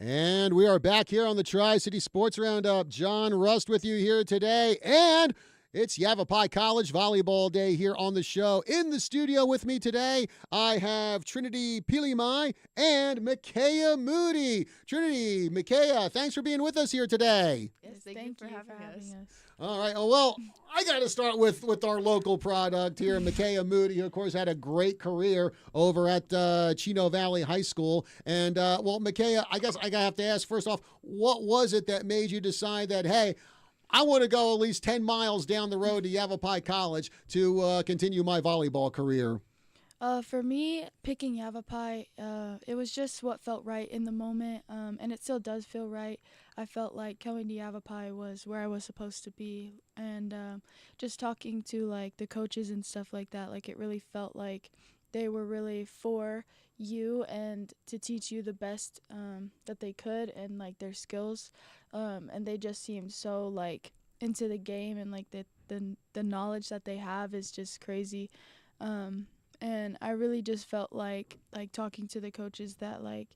And we are back here on the Tri-City Sports Roundup. John Rust with you here today. And it's Yavapai College Volleyball Day here on the show. In the studio with me today, I have Trinity Pilimai and Micaiah Moody. Trinity, Micaiah, thanks for being with us here today. Yes, thank you for having us. All right. Oh, well, I got to start with our local product here, Micaiah Moody, who, of course, had a great career over at Chino Valley High School. And, well, Micaiah, I guess I have to ask, first off, what was it that made you decide that, hey, I want to go at least 10 miles down the road to Yavapai College to continue my volleyball career? For me, picking Yavapai, it was just what felt right in the moment, and it still does feel right. I felt like coming to Yavapai was where I was supposed to be, and just talking to like the coaches and stuff like that, like it really felt like they were really for you and to teach you the best that they could and like their skills, and they just seemed so like into the game and like the knowledge that they have is just crazy. And I really just felt like talking to the coaches that like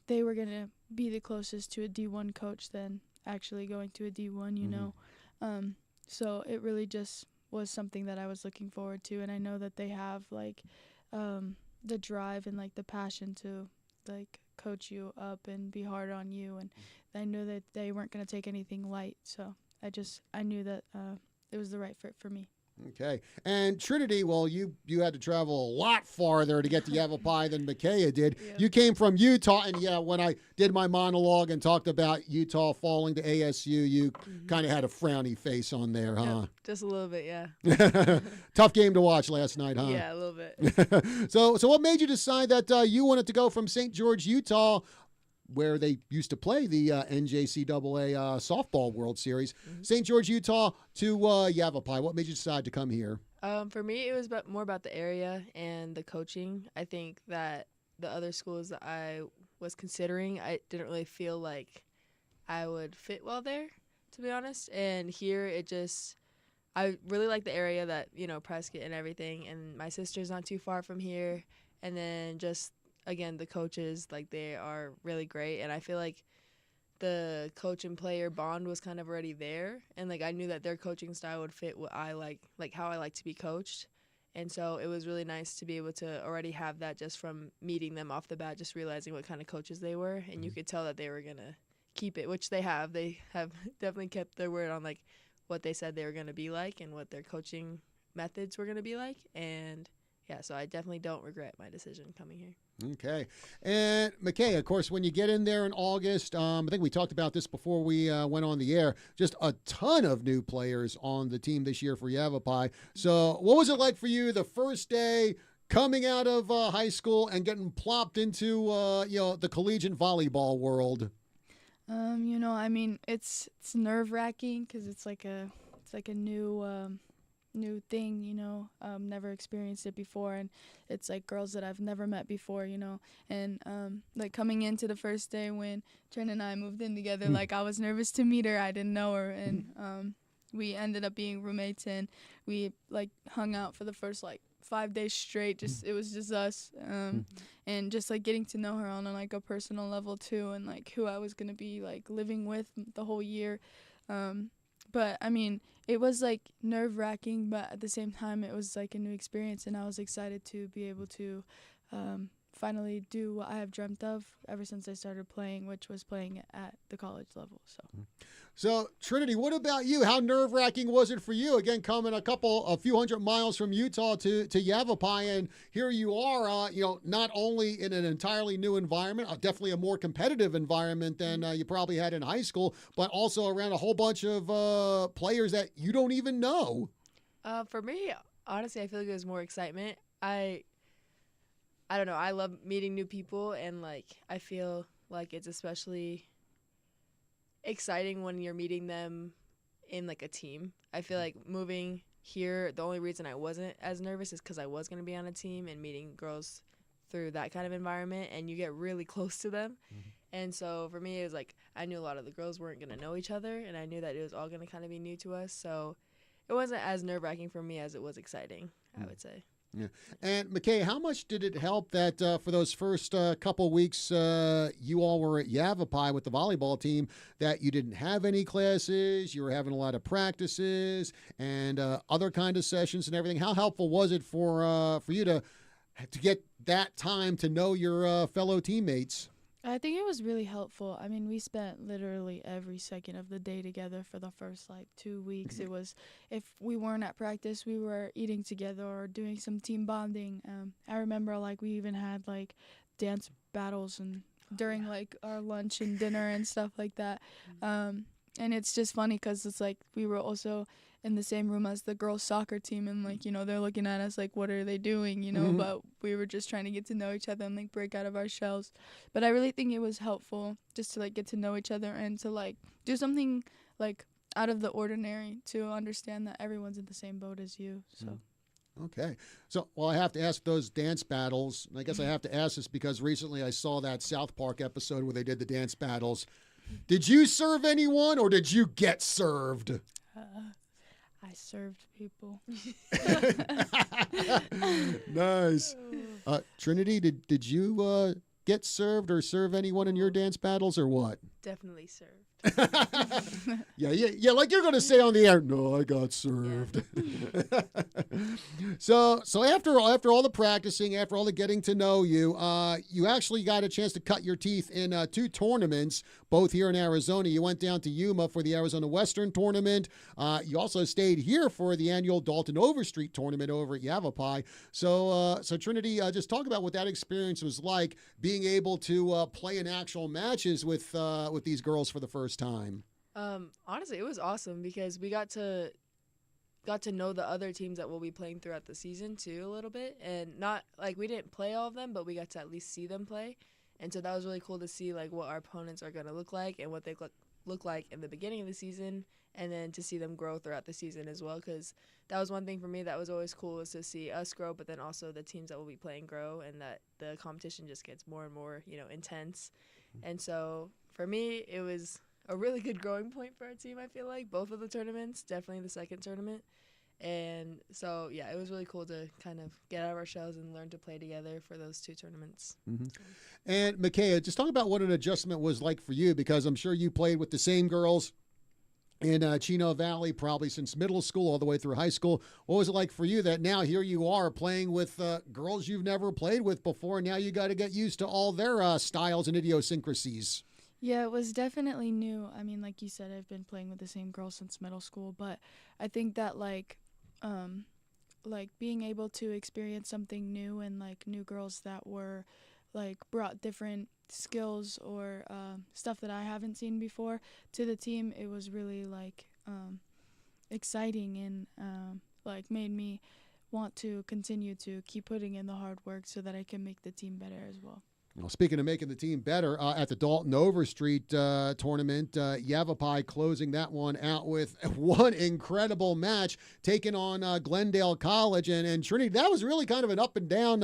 they were gonna be the closest to a D1 coach than actually going to a D1, you know. So it really just was something that I was looking forward to, and I know that they have like the drive and like the passion to like coach you up and be hard on you, and I knew that they weren't gonna take anything light. So I knew that it was the right fit for me. Okay. And Trinity, well, you had to travel a lot farther to get to Yavapai than Micaiah did. Yeah. You came from Utah, and yeah, when I did my monologue and talked about Utah falling to ASU, you kind of had a frowny face on there, huh? Yep, just a little bit, yeah. Tough game to watch last night, huh? Yeah, a little bit. So what made you decide that you wanted to go from St. George, Utah, where they used to play the NJCAA Softball World Series, St. George, Utah, to Yavapai? What made you decide to come here? For me, it was more about the area and the coaching. I think that the other schools that I was considering, I didn't really feel like I would fit well there, to be honest. And here, I really like the area that, Prescott and everything. And my sister's not too far from here. And then just again, the coaches, like, they are really great, and I feel like the coach and player bond was kind of already there, and like I knew that their coaching style would fit what I like how I like to be coached, and so it was really nice to be able to already have that just from meeting them off the bat, just realizing what kind of coaches they were, and you could tell that they were gonna keep it, which they have. They have definitely kept their word on like what they said they were gonna be like and what their coaching methods were gonna be like, and yeah, so I definitely don't regret my decision coming here. Okay. And Micaiah, of course, when you get in there in August, I think we talked about this before we went on the air, just a ton of new players on the team this year for Yavapai. So what was it like for you the first day coming out of high school and getting plopped into, the collegiate volleyball world? I mean, it's nerve-wracking because it's like a new thing, never experienced it before, and it's like girls that I've never met before, and like coming into the first day when Trin and I moved in together, like I was nervous to meet her. I didn't know her, and we ended up being roommates, and we like hung out for the first like 5 days straight. It was just us, and just like getting to know her on like a personal level too, and like who I was gonna be like living with the whole year. But I mean, it was like nerve-wracking, but at the same time, it was like a new experience, and I was excited to be able to finally do what I have dreamt of ever since I started playing, which was playing at the college level. So Trinity, what about you? How nerve-wracking was it for you? Again, coming a few hundred miles from Utah to Yavapai, and here you are, not only in an entirely new environment, definitely a more competitive environment than you probably had in high school, but also around a whole bunch of players that you don't even know. For me, honestly, I feel like it was more excitement. I don't know. I love meeting new people, and like I feel like it's especially exciting when you're meeting them in like a team. I feel like moving here, the only reason I wasn't as nervous is because I was going to be on a team and meeting girls through that kind of environment, and you get really close to them. And so for me, it was like I knew a lot of the girls weren't going to know each other, and I knew that it was all going to kind of be new to us. So it wasn't as nerve-wracking for me as it was exciting, I would say. Yeah. And McKay, how much did it help that for those first couple weeks you all were at Yavapai with the volleyball team, that you didn't have any classes, you were having a lot of practices and other kind of sessions and everything? How helpful was it for you to get that time to know your fellow teammates? I think it was really helpful. I mean, we spent literally every second of the day together for the first 2 weeks. It was, if we weren't at practice, we were eating together or doing some team bonding. I remember we even had dance battles and during our lunch and dinner and stuff like that. And it's just funny because it's we were also in the same room as the girls soccer team, and they're looking at us what are they doing, but we were just trying to get to know each other and break out of our shells. But I really think it was helpful just to get to know each other and to do something out of the ordinary, to understand that everyone's in the same boat as you. So Okay. So, well, I have to ask those dance battles. And I guess I have to ask this because recently I saw that South Park episode where they did the dance battles. Did you serve anyone or did you get served? I served people. Nice. Trinity, did you get served or serve anyone in your dance battles or what? Definitely served. Yeah, like you're gonna say on the air, no, I got served. Yeah. So after all the practicing, after all the getting to know you, you actually got a chance to cut your teeth in 2 tournaments, both here in Arizona. You went down to Yuma for the Arizona Western tournament. You also stayed here for the annual Dalton Overstreet tournament over at Yavapai. So Trinity, just talk about what that experience was like, being able to play in actual matches with these girls for the first time. Honestly, it was awesome because we got to know the other teams that we'll be playing throughout the season too a little bit, and not we didn't play all of them, but we got to at least see them play, and so that was really cool to see what our opponents are going to look like and what they look like in the beginning of the season, and then to see them grow throughout the season as well, because that was one thing for me that was always cool, is to see us grow, but then also the teams that will be playing grow, and that the competition just gets more and more intense. And so for me, it was a really good growing point for our team, I feel like. Both of the tournaments, definitely the second tournament. And so, yeah, it was really cool to kind of get out of our shells and learn to play together for those 2 tournaments. Mm-hmm. And, Micaiah, just talk about what an adjustment was like for you, because I'm sure you played with the same girls in Chino Valley probably since middle school all the way through high school. What was it like for you that now here you are playing with girls you've never played with before, and now you got to get used to all their styles and idiosyncrasies? Yeah, it was definitely new. I mean, like you said, I've been playing with the same girls since middle school, but I think that being able to experience something new and new girls that were brought different skills or stuff that I haven't seen before to the team, it was really exciting and made me want to continue to keep putting in the hard work so that I can make the team better as well. Well, speaking of making the team better, at the Dalton Overstreet tournament, Yavapai closing that one out with one incredible match, taking on Glendale College. And Trinity, that was really kind of an up and down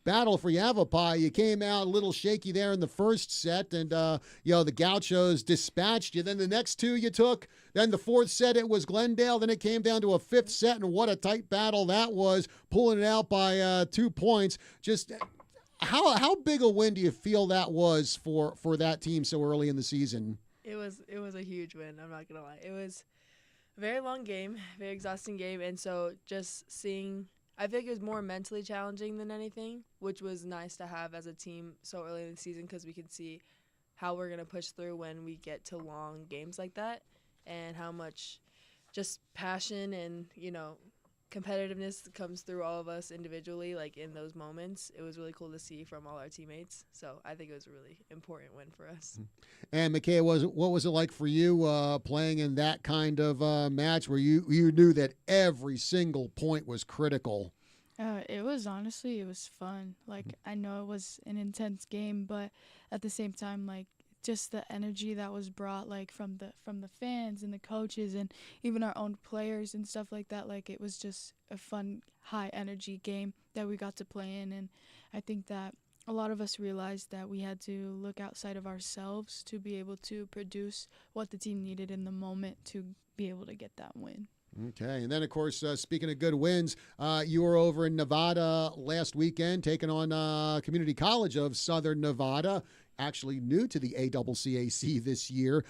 battle for Yavapai. You came out a little shaky there in the first set, and the Gauchos dispatched you. Then the next 2 you took. Then the 4th set, it was Glendale. Then it came down to a 5th set, and what a tight battle that was, pulling it out by 2 points. Just How big a win do you feel that was for that team so early in the season? It was a huge win, I'm not going to lie. It was a very long game, very exhausting game, and so just seeing, I think it was more mentally challenging than anything, which was nice to have as a team so early in the season, because we could see how we're going to push through when we get to long games like that, and how much just passion and, competitiveness comes through all of us individually, in those moments. It was really cool to see from all our teammates. So I think it was a really important win for us. And Micaiah, what was it like for you playing in that kind of match where you knew that every single point was critical? It was fun. I know it was an intense game, but at the same time, just the energy that was brought from the fans and the coaches and even our own players and stuff like that, it was just a fun, high energy game that we got to play in. And I think that a lot of us realized that we had to look outside of ourselves to be able to produce what the team needed in the moment to be able to get that win. Okay, and then of course, speaking of good wins, you were over in Nevada last weekend, taking on Community College of Southern Nevada. Actually, new to the ACCAC this year,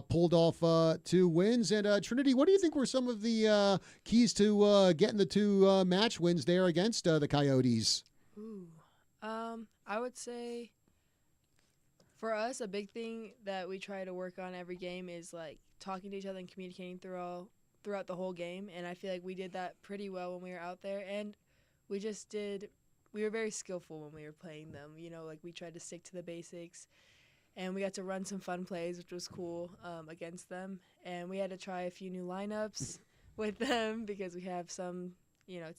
pulled off 2 wins. And Trinity, what do you think were some of the keys to getting the 2 match wins there against the Coyotes? Ooh. I would say for us, a big thing that we try to work on every game is like talking to each other and communicating throughout the whole game. And I feel like we did that pretty well when we were out there. And we just did. We were very skillful when we were playing them. You know, like we tried to stick to the basics, and we got to run some fun plays, which was cool against them. And we had to try a few new lineups with them because we have some,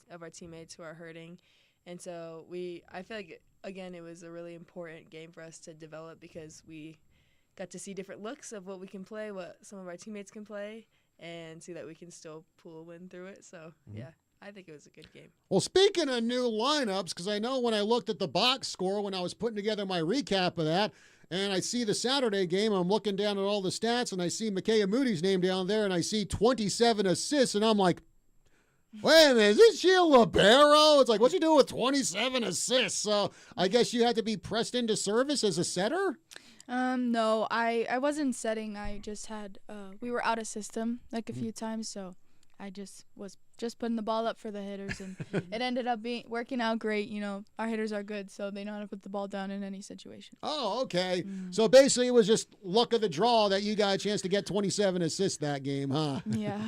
of our teammates who are hurting. And so I feel like, again, it was a really important game for us to develop because we got to see different looks of what we can play, what some of our teammates can play, and see that we can still pull a win through it. So, yeah, I think it was a good game. Well, speaking of new lineups, because I know when I looked at the box score when I was putting together my recap of that, and I see the Saturday game, I'm looking down at all the stats, and I see Micaiah Moody's name down there, and I see 27 assists, and I'm like, wait a minute, is this she a libero? It's like, what's she doing with 27 assists? So I guess you had to be pressed into service as a setter? No, I wasn't setting. I just had, we were out of system like a few times, so I just was just putting the ball up for the hitters, and it ended up working out great. You know, our hitters are good, so they know how to put the ball down in any situation. Oh, okay. So basically it was just luck of the draw that you got a chance to get 27 assists that game, huh? Yeah.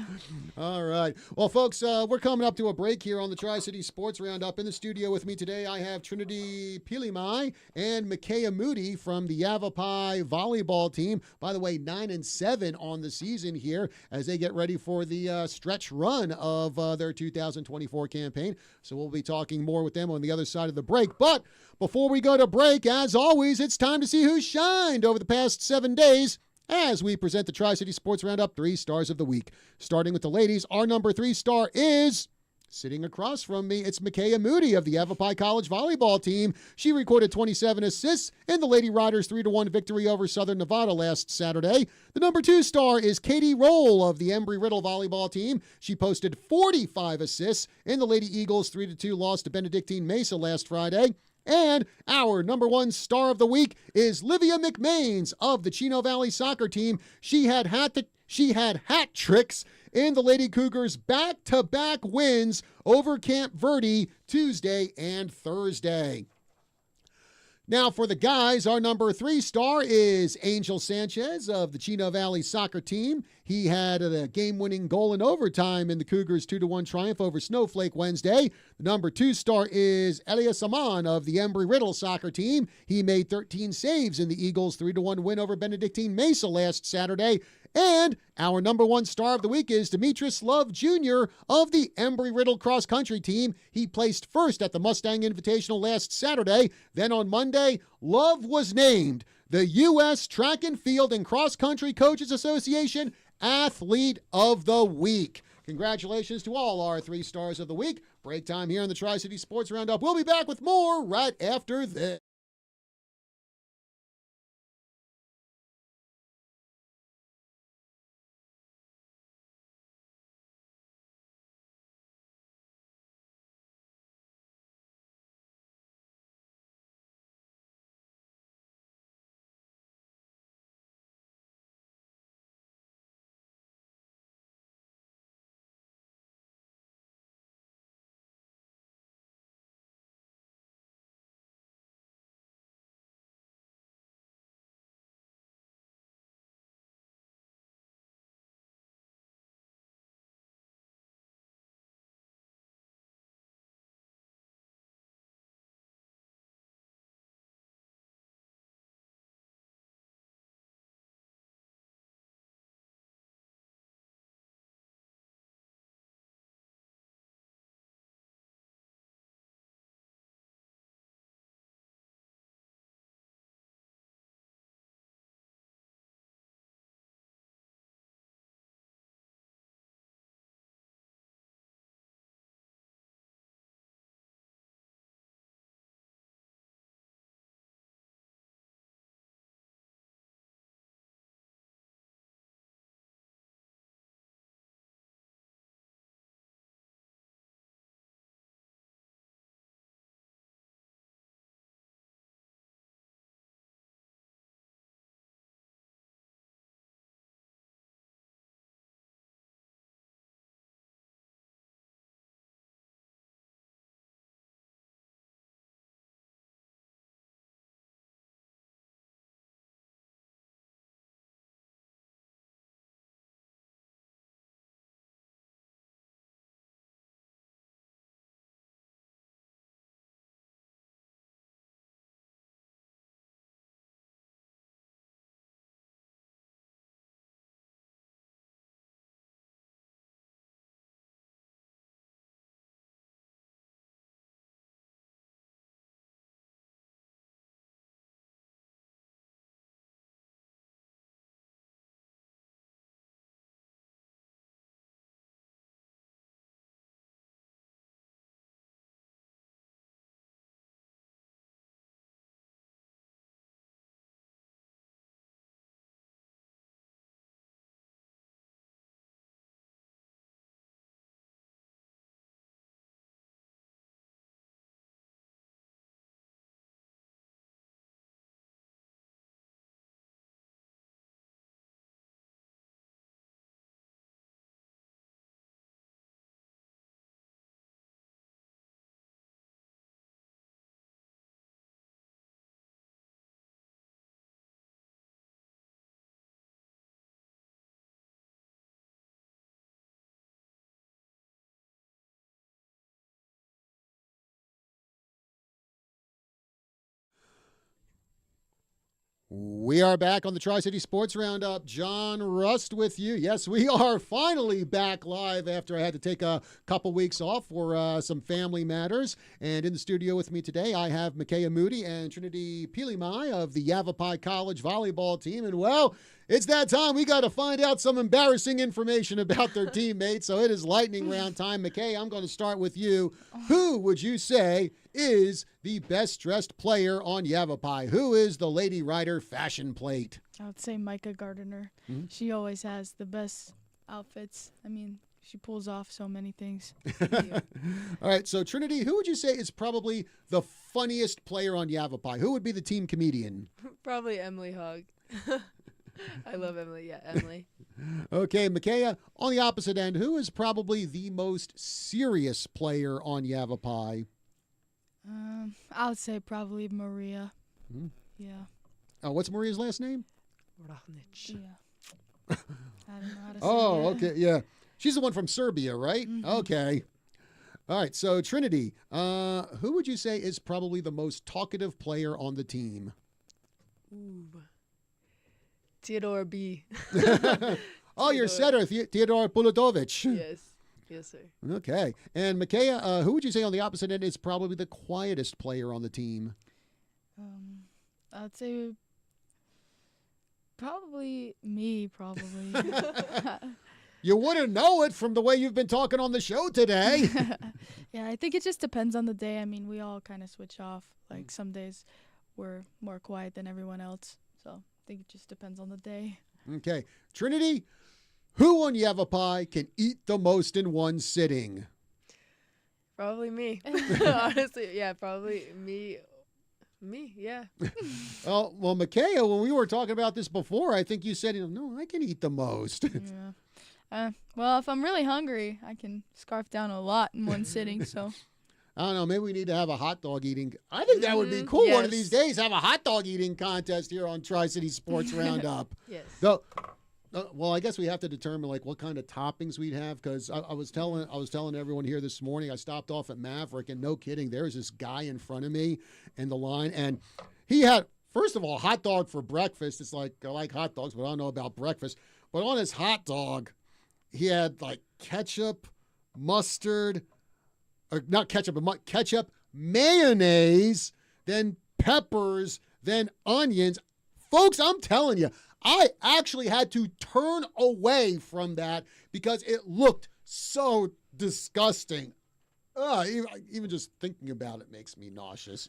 All right. Well, folks, we're coming up to a break here on the Tri-City Sports Roundup. In the studio with me today, I have Trinity Pilimai and Micaiah Moody from the Yavapai volleyball team. By the way, 9-7 on the season here as they get ready for the stretch run of their 2024 campaign. So we'll be talking more with them on the other side of the break. But before we go to break, as always, it's time to see who shined over the past 7 days as we present the Tri-City Sports Roundup 3 Stars of the Week. Starting with the ladies, our number 3 star is sitting across from me. It's Micaiah Moody of the Yavapai College volleyball team. She recorded 27 assists in the Lady Riders' 3-1 victory over Southern Nevada last Saturday. The number 2 star is Katie Roll of the Embry-Riddle volleyball team. She posted 45 assists in the Lady Eagles' 3-2 loss to Benedictine Mesa last Friday. And our number 1 star of the week is Livia McMains of the Chino Valley soccer team. She had hat tricks in the Lady Cougars' back-to-back wins over Camp Verde Tuesday and Thursday. Now for the guys, our number 3 star is Angel Sanchez of the Chino Valley soccer team. He had a game-winning goal in overtime in the Cougars' 2-1 triumph over Snowflake Wednesday. The number 2 star is Elias Aman of the Embry-Riddle soccer team. He made 13 saves in the Eagles' 3-1 win over Benedictine Mesa last Saturday. And our number 1 star of the week is Demetrius Love Jr. of the Embry-Riddle cross-country team. He placed first at the Mustang Invitational last Saturday. Then on Monday, Love was named the U.S. Track and Field and Cross Country Coaches Association Athlete of the Week. Congratulations to all our 3 stars of the week. Break time here on the Tri-City Sports Roundup. We'll be back with more right after this. We are back on the Tri-City Sports Roundup. John Rust with you. Yes, we are finally back live after I had to take a couple weeks off for some family matters. And in the studio with me today, I have Micaiah Moody and Trinity Pilimai of the Yavapai College volleyball team. And, well, it's that time. We got to find out some embarrassing information about their teammates. So it is lightning round time. Micaiah, I'm going to start with you. Who would you say is the best dressed player on Yavapai? Who is the Lady Rider fashion plate? I would say Micah Gardner. Mhm. She always has the best outfits. I mean, she pulls off so many things. All right, so Trinity, who would you say is probably the funniest player on Yavapai? Who would be the team comedian? Probably Emily Hogg. I love Emily. Yeah, Emily. Okay, Micaiah, on the opposite end, who is probably the most serious player on Yavapai? I would say probably Maria. Mhm. Yeah. Oh, what's Maria's last name? Rahnic. Yeah. I don't know how to say Oh, it. okay, yeah. She's the one from Serbia, right? Mhm. Okay. All right, so Trinity, who would you say is probably the most talkative player on the team? Ooh. Theodore B. Oh, your setter, Theodore Pulutovic. Yes. Yes, sir. Okay. And Micaiah, who would you say on the opposite end is probably the quietest player on the team? I'd say probably me, probably. You wouldn't know it from the way you've been talking on the show today. Yeah, I think it just depends on the day. I mean, we all kind of switch off. Like some days we're more quiet than everyone else. So I think it just depends on the day. Okay. Trinity, who on Yavapai can eat the most in one sitting? Probably me. Honestly, yeah, probably me. Me, yeah. Well, Micaiah, when we were talking about this before, I think you said, no, I can eat the most. Yeah. Well, if I'm really hungry, I can scarf down a lot in one sitting. So I don't know. Maybe we need to have a hot dog eating. I think that would be cool one of Yes. these days. Have a hot dog eating contest here on Tri-City Sports Roundup. Yes. So, well, I guess we have to determine like what kind of toppings we'd have because I was telling everyone here this morning. I stopped off at Maverick and no kidding, there was this guy in front of me in the line and he had first of all hot dog for breakfast. It's like I like hot dogs, but I don't know about breakfast. But on his hot dog, he had like ketchup, mustard, or not ketchup, but ketchup, mayonnaise, then peppers, then onions. Folks, I'm telling you, I actually had to turn away from that because it looked so disgusting. Even just thinking about it makes me nauseous.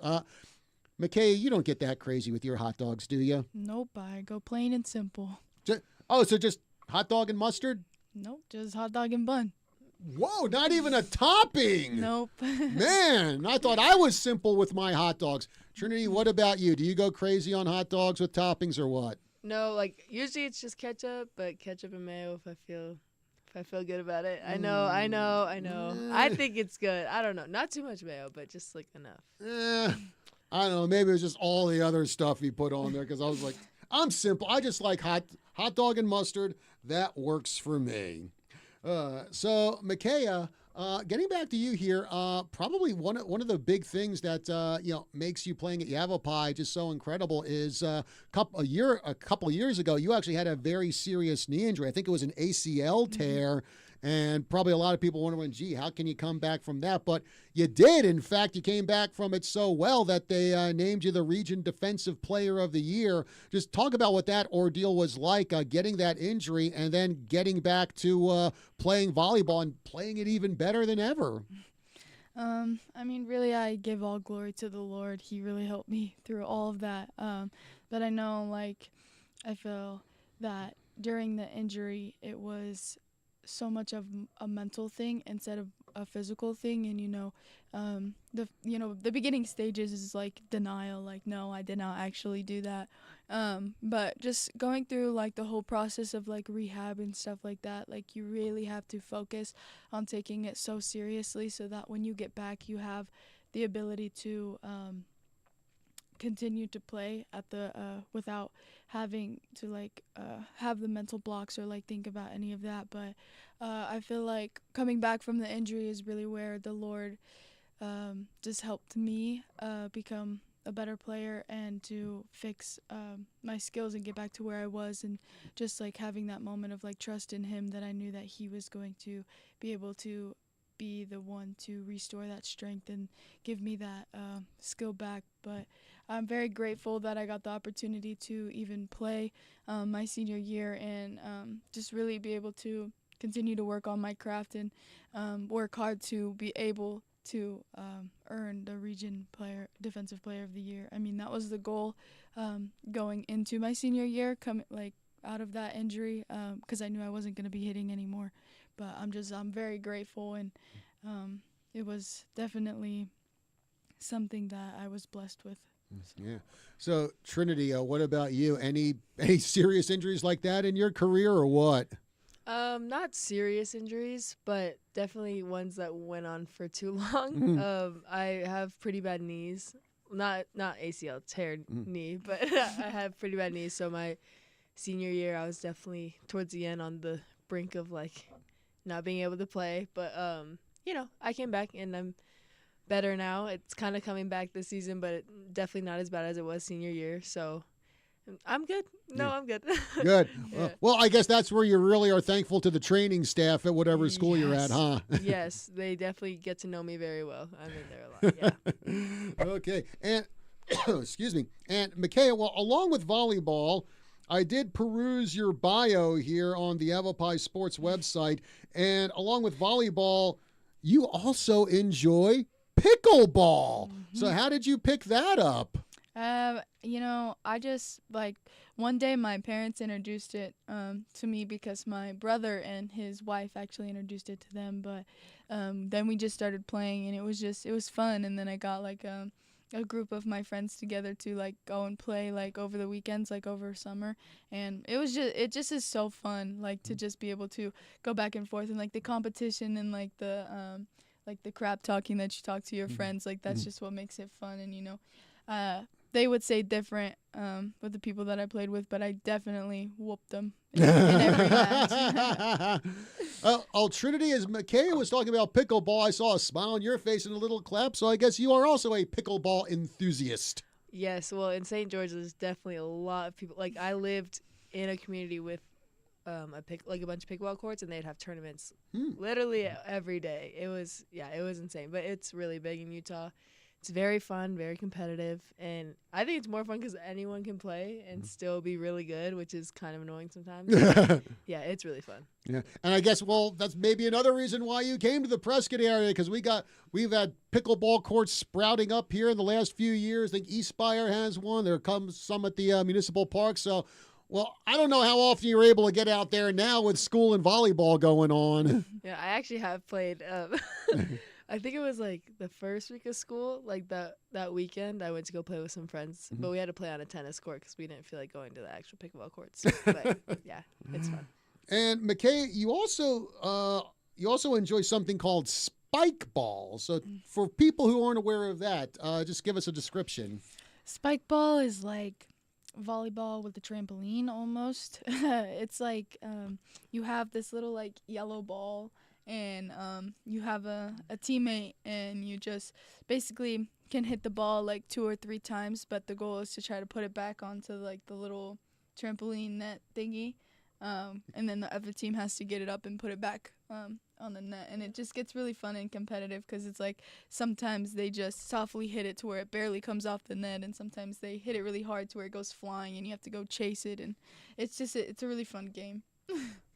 Micaiah, you don't get that crazy with your hot dogs, do you? nope, I go plain and simple. So just hot dog and mustard? Nope, just hot dog and bun. Whoa, not even a topping. Nope. Man, I thought I was simple with my hot dogs. Trinity, what about you? Do you go crazy on hot dogs with toppings or what? No, like usually it's just ketchup, but ketchup and mayo if I feel good about it. I know. I think it's good. I don't know. Not too much mayo, but just like enough. I don't know. Maybe it was just all the other stuff he put on there because I was like, I'm simple. I just like hot dog and mustard. That works for me. So, Micaiah, getting back to you here, probably one of the big things that makes you playing at Yavapai just so incredible is a couple of years ago, you actually had a very serious knee injury. I think it was an ACL tear. And probably a lot of people wondering, gee, how can you come back from that? But you did. In fact, you came back from it so well that they named you the Region Defensive Player of the Year. Just talk about what that ordeal was like, getting that injury and then getting back to playing volleyball and playing it even better than ever. I mean, really, I give all glory to the Lord. He really helped me through all of that. But I know, like, I feel that during the injury, it was so much of a mental thing instead of a physical thing. And the beginning stages is like denial, like, no, I did not actually do that. But just going through like the whole process of like rehab and stuff like that, like you really have to focus on taking it so seriously so that when you get back you have the ability to continue to play at the without having to like have the mental blocks or like think about any of that. But I feel like coming back from the injury is really where the Lord just helped me become a better player and to fix my skills and get back to where I was, and just like having that moment of like trust in him that I knew that he was going to be able to be the one to restore that strength and give me that skill back. But I'm very grateful that I got the opportunity to even play my senior year and just really be able to continue to work on my craft and work hard to be able to earn the region defensive player of the year. I mean, that was the goal going into my senior year, out of that injury, because I knew I wasn't going to be hitting anymore. But I'm very grateful, and it was definitely something that I was blessed with. Yeah. So Trinity, what about you? Any serious injuries like that in your career, or what? Not serious injuries, but definitely ones that went on for too long. I have pretty bad knees. Not ACL, teared knee, but I have pretty bad knees. So my senior year, I was definitely towards the end on the brink of like not being able to play. But I came back and I'm better now. It's kind of coming back this season, but definitely not as bad as it was senior year. So I'm good. I'm good. Good. Yeah. Well, I guess that's where you really are thankful to the training staff at whatever school you're at, huh? Yes, they definitely get to know me very well. I'm in there a lot, yeah. Okay. And, excuse me. And, Micaiah, well, along with volleyball, I did peruse your bio here on the Avapai Sports website. And along with volleyball, you also enjoy pickleball. Mm-hmm. So how did you pick that up? I just one day my parents introduced it to me because my brother and his wife actually introduced it to them. But then we just started playing, and it was fun. And then I got a group of my friends together to go and play over the weekends, over summer, and it just is so fun to just be able to go back and forth, and the competition and the crap talking that you talk to your friends, that's just what makes it fun. And they would say different with the people that I played with, but I definitely whooped them in every match. Trinity, as Micaiah was talking about pickleball, I saw a smile on your face and a little clap, so I guess you are also a pickleball enthusiast. Yes, well, in St. George, there's definitely a lot of people. I lived in a community with a bunch of pickleball courts, and they'd have tournaments literally every day. It was insane, but it's really big in Utah. It's very fun, very competitive, and I think it's more fun because anyone can play and still be really good, which is kind of annoying sometimes. Yeah, it's really fun. Yeah, and I guess, that's maybe another reason why you came to the Prescott area, because we've had pickleball courts sprouting up here in the last few years. I think Eastspire has one. There comes some at the municipal park. So, I don't know how often you're able to get out there now with school and volleyball going on. Yeah, I actually have played. I think it was the first week of school, that weekend, I went to go play with some friends, but we had to play on a tennis court because we didn't feel like going to the actual pickleball courts. But yeah, it's fun. And Micaiah, you also enjoy something called spike ball. So for people who aren't aware of that, just give us a description. Spike ball is like volleyball with a trampoline almost. It's you have this little yellow ball, and you have a teammate, and you just basically can hit the ball 2 or 3 times, but the goal is to try to put it back onto the little trampoline net thingy, and then the other team has to get it up and put it back on the net, and it just gets really fun and competitive because it's sometimes they just softly hit it to where it barely comes off the net, and sometimes they hit it really hard to where it goes flying and you have to go chase it, and it's a really fun game.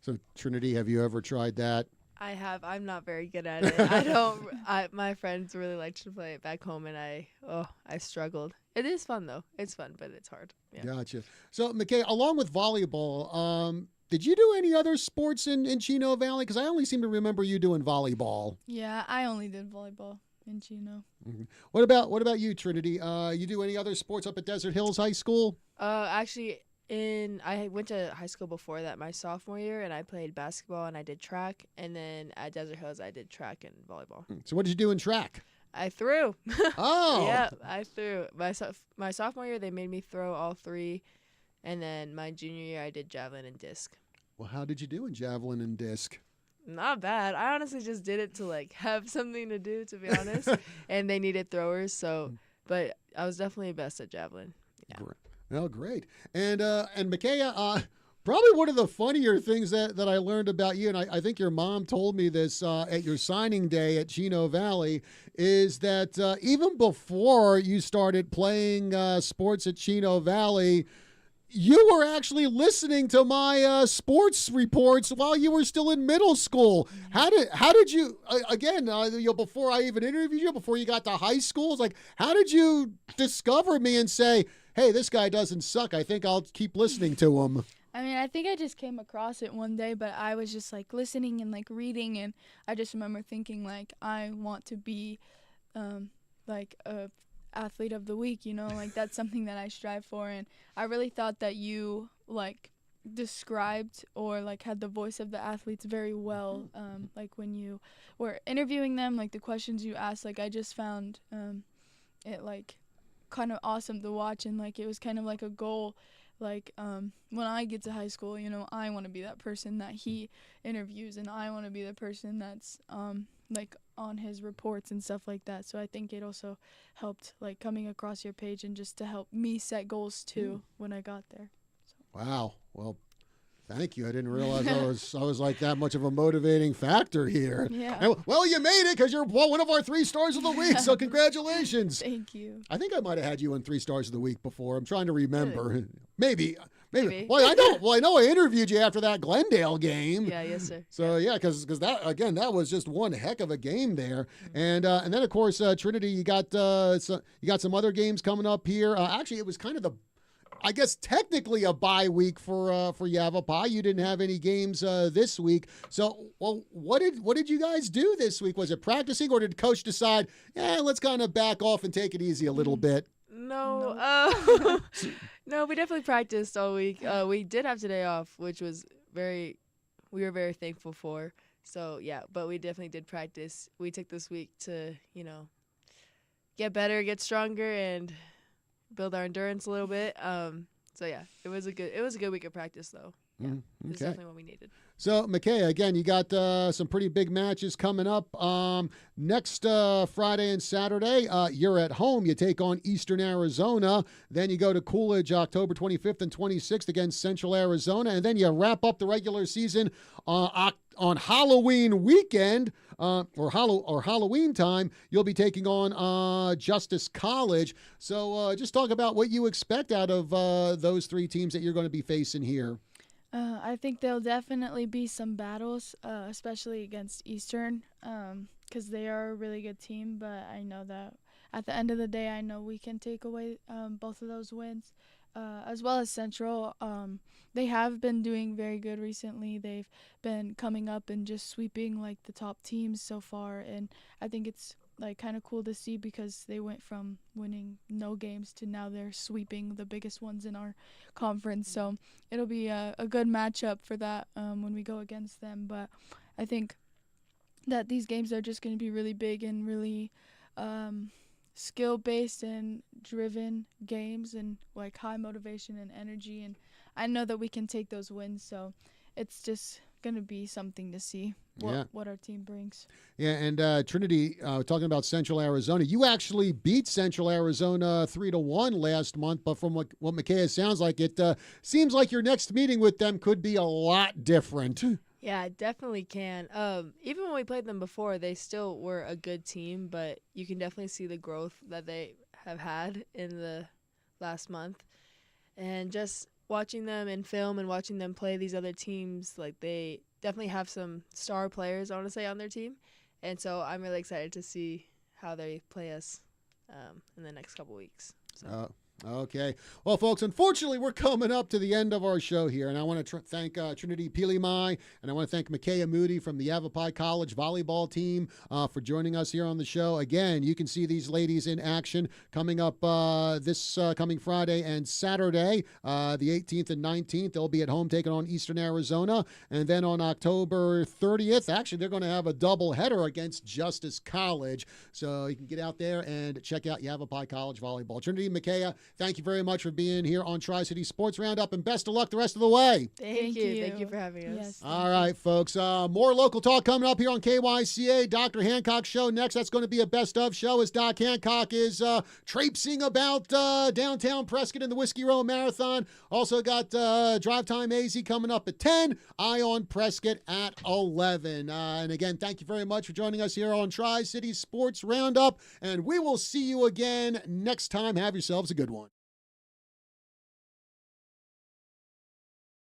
So Trinity, have you ever tried that? I have. I'm not very good at it. My friends really like to play it back home, and I struggled. It is fun though. It's fun, but it's hard. Yeah. Gotcha. So Micaiah, along with volleyball, did you do any other sports in Chino Valley? Because I only seem to remember you doing volleyball. Yeah, I only did volleyball in Chino. Mm-hmm. What about you, Trinity? You do any other sports up at Desert Hills High School? Actually, I went to high school before that, my sophomore year, and I played basketball and I did track. And then at Desert Hills, I did track and volleyball. So what did you do in track? I threw. Oh. Yeah, I threw. My sophomore year, they made me throw all 3. And then my junior year, I did javelin and disc. Well, how did you do in javelin and disc? Not bad. I honestly just did it to have something to do, to be honest. And they needed throwers, so. But I was definitely best at javelin. Yeah. Oh, great. And Micaiah, probably one of the funnier things that I learned about you, and I think your mom told me this at your signing day at Chino Valley, is that even before you started playing sports at Chino Valley, you were actually listening to my sports reports while you were still in middle school. How did you again? Before I even interviewed you, before you got to high school, it's like, how did you discover me and say, "Hey, this guy doesn't suck. I think I'll keep listening to him"? I mean, I think I just came across it one day, but I was just like listening and like reading, and I just remember thinking like I want to be like a athlete of the week, like that's something that I strive for. And I really thought that you like described or like had the voice of the athletes very well. Like when you were interviewing them, like the questions you asked, like I just found it like kind of awesome to watch, and like it was kind of like a goal. Like when I get to high school, I want to be that person that he interviews, and I want to be the person that's like on his reports and stuff like that. So I think it also helped like coming across your page and just to help me set goals too when I got there. So. Wow. Well, thank you. I didn't realize I was like that much of a motivating factor here. Yeah. And, well, you made it because you're one of our 3 stars of the week. So congratulations. Thank you. I think I might have had you in 3 stars of the week before. I'm trying to remember. Really? Maybe. Maybe. Well, I know. Well, I know I interviewed you after that Glendale game. Yeah, yes, sir. So yeah, because that was just one heck of a game there, and then of course Trinity, you got some other games coming up here. Actually, it was kind of I guess technically a bye week for Yavapai. You didn't have any games this week. So, well, what did you guys do this week? Was it practicing, or did coach decide, let's kind of back off and take it easy a little bit? No, no, we definitely practiced all week. We did have today off, which was we were very thankful for. So yeah, but we definitely did practice. We took this week to, get better, get stronger, and build our endurance a little bit. So yeah, it was a good week of practice though. Yeah, it's definitely what we needed. So, Micaiah, again, you got some pretty big matches coming up. Next Friday and Saturday, you're at home. You take on Eastern Arizona. Then you go to Coolidge October 25th and 26th against Central Arizona. And then you wrap up the regular season on Halloween weekend or Halloween time. You'll be taking on Justice College. So just talk about what you expect out of those 3 teams that you're going to be facing here. I think there'll definitely be some battles, especially against Eastern, because they are a really good team. But I know that at the end of the day, I know we can take away both of those wins, as well as Central. They have been doing very good recently. They've been coming up and just sweeping like the top teams so far, and I think it's like kind of cool to see because they went from winning no games to now they're sweeping the biggest ones in our conference. So it'll be a good matchup for that when we go against them. But I think that these games are just going to be really big and really skill-based and driven games and like high motivation and energy. And I know that we can take those wins. So it's just going to be something to see what our team brings. Yeah, and Trinity, talking about Central Arizona, you actually beat Central Arizona 3-1 last month, but from what Micaiah sounds like, it seems like your next meeting with them could be a lot different. Yeah, it definitely can. Even when we played them before, they still were a good team, but you can definitely see the growth that they have had in the last month. And just watching them in film and watching them play these other teams, like they definitely have some star players, I want to say, on their team. And so I'm really excited to see how they play us in the next couple weeks. So. Okay. Well, folks, unfortunately, we're coming up to the end of our show here, and I want to thank Trinity Pilimai, and I want to thank Micaiah Moody from the Yavapai College volleyball team for joining us here on the show. Again, you can see these ladies in action coming up this coming Friday and Saturday, the 18th and 19th. They'll be at home taking on Eastern Arizona, and then on October 30th, actually, they're going to have a doubleheader against Justice College, so you can get out there and check out Yavapai College volleyball. Trinity, Micaiah, thank you very much for being here on Tri-City Sports Roundup, and best of luck the rest of the way. Thank you. Thank you for having us. Yes, All right, folks. More local talk coming up here on KYCA. Dr. Hancock show next. That's going to be a best of show as Doc Hancock is traipsing about downtown Prescott in the Whiskey Row Marathon. Also got Drive Time AZ coming up at 10. Eye on Prescott at 11. And again, thank you very much for joining us here on Tri-City Sports Roundup. And we will see you again next time. Have yourselves a good one.